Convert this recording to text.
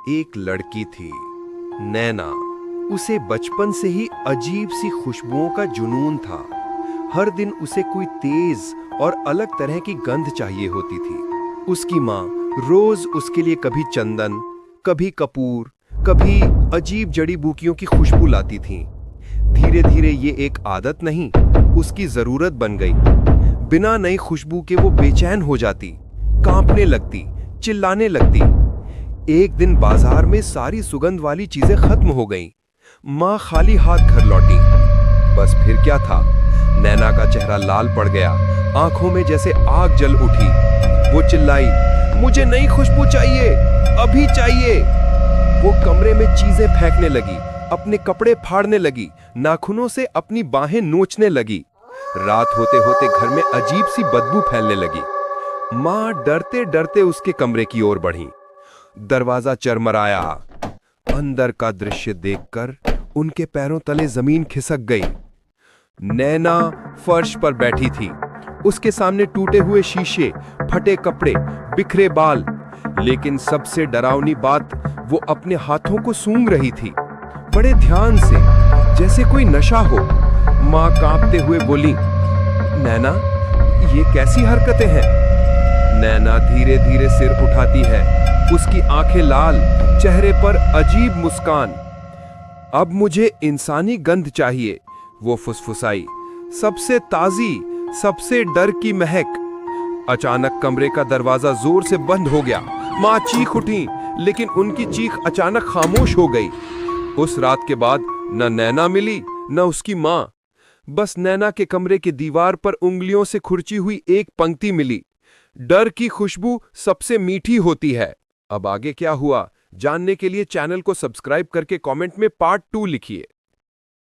एक लड़की थी, नैना। उसे बचपन से ही अजीब सी खुशबुओं का जुनून था। हर दिन उसे कोई तेज और अलग तरह की गंध चाहिए होती थी। उसकी माँ रोज उसके लिए कभी चंदन, कभी कपूर, कभी अजीब जड़ी बूटियों की खुशबू लाती थी। धीरे धीरे ये एक आदत नहीं, उसकी जरूरत बन गई। बिना नई खुशबू के वो बेचैन हो जाती, कांपने लगती, चिल्लाने लगती। एक दिन बाजार में सारी सुगंध वाली चीजें खत्म हो गईं। माँ खाली हाथ घर लौटी। बस फिर क्या था, नैना का चेहरा लाल पड़ गया, आंखों में जैसे आग जल उठी। वो चिल्लाई, मुझे नई खुशबू चाहिए, अभी चाहिए। वो कमरे में चीजें फेंकने लगी, अपने कपड़े फाड़ने लगी, नाखूनों से अपनी बाहें नोचने लगी। रात होते होते घर में अजीब सी बदबू फैलने लगी। माँ डरते डरते उसके कमरे की ओर बढ़ी। दरवाजा चरमराया। अंदर का दृश्य देखकर उनके पैरों तले जमीन खिसक गई। नैना फर्श पर बैठी थी। उसके सामने टूटे हुए शीशे, फटे कपड़े, बिखरे बाल। लेकिन सबसे डरावनी बात, वो अपने हाथों को सूंघ रही थी, बड़े ध्यान से, जैसे कोई नशा हो। माँ कांपते हुए बोली, नैना, ये कैसी हरकतें हैं? नैना धीरे धीरे सिर उठाती है, उसकी आंखें लाल, चेहरे पर अजीब मुस्कान। अब मुझे इंसानी गंध चाहिए, वो फुसफुसाई, सबसे ताजी, सबसे डर की महक। अचानक कमरे का दरवाजा जोर से बंद हो गया। माँ चीख उठी, लेकिन उनकी चीख अचानक खामोश हो गई। उस रात के बाद न नैना मिली, न उसकी माँ। बस नैना के कमरे की दीवार पर उंगलियों से खुरची हुई एक पंक्ति मिली, डर की खुशबू सबसे मीठी होती है। अब आगे क्या हुआ जानने के लिए चैनल को सब्सक्राइब करके कमेंट में पार्ट 2 लिखिए।